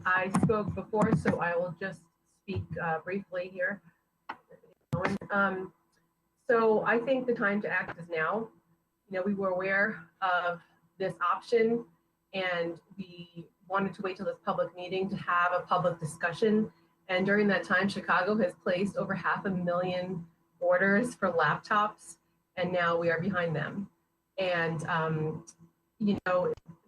I spoke before, so I will just speak briefly here. So I think the time to act is now. We were aware of this option and we wanted to wait till this public meeting to have a public discussion. And during that time, Chicago has placed over 500,000 orders for laptops, and now we are behind them. And,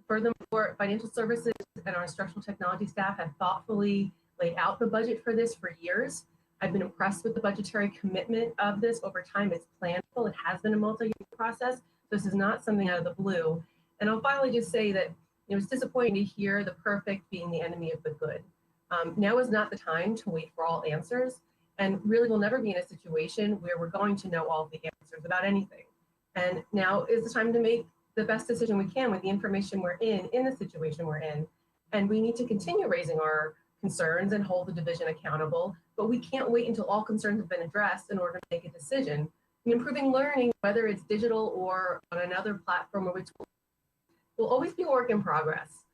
furthermore, financial services and our instructional technology staff have thoughtfully laid out the budget for this for years. I've been impressed with the budgetary commitment of this over time. It's planful. It has been a multi-year process. This is not something out of the blue. And I'll finally just say that it's disappointing to hear the perfect being the enemy of the good. Now is not the time to wait for all answers. And really, we'll never be in a situation where we're going to know all of the answers about anything. And now is the time to make the best decision we can with the information we're in the situation we're in. And we need to continue raising our concerns and hold the division accountable, but we can't wait until all concerns have been addressed in order to make a decision. And improving learning, whether it's digital or on another platform or which will always be a work in progress.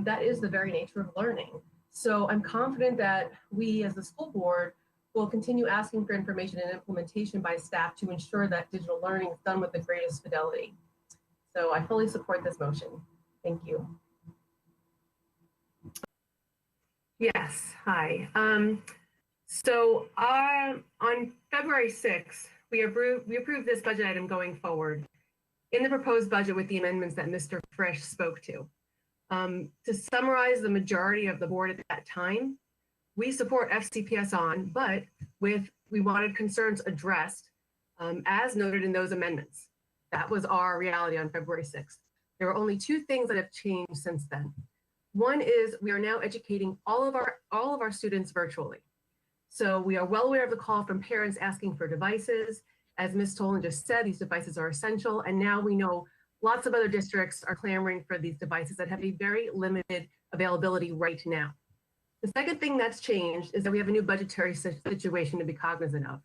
That is the very nature of learning. So I'm confident that we as the school board will continue asking for information and implementation by staff to ensure that digital learning is done with the greatest fidelity. So I fully support this motion. Thank you. Yes, hi. So on February 6th, we approved this budget item going forward in the proposed budget with the amendments that Mr. Frisch spoke to. To summarize the majority of the board at that time, we support FCPSOn, but we wanted concerns addressed as noted in those amendments. That was our reality on February 6th. There are only two things that have changed since then. One is we are now educating all of our students virtually. So we are well aware of the call from parents asking for devices. As Ms. Tolan just said, these devices are essential. And now we know lots of other districts are clamoring for these devices that have a very limited availability right now. The second thing that's changed is that we have a new budgetary situation to be cognizant of.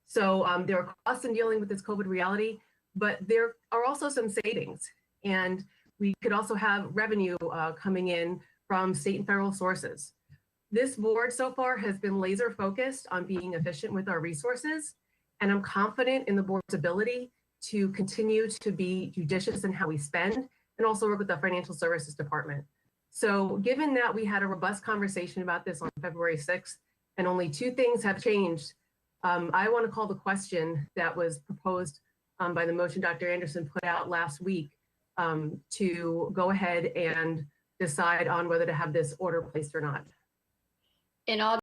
So there are costs in dealing with this COVID reality, but there are also some savings. And we could also have revenue coming in from state and federal sources. This board so far has been laser focused on being efficient with our resources. And I'm confident in the board's ability to continue to be judicious in how we spend and also work with the financial services department. So given that we had a robust conversation about this on February 6th and only two things have changed, I want to call the question that was proposed by the motion Dr. Anderson put out last week to go ahead and decide on whether to have this order placed or not. In all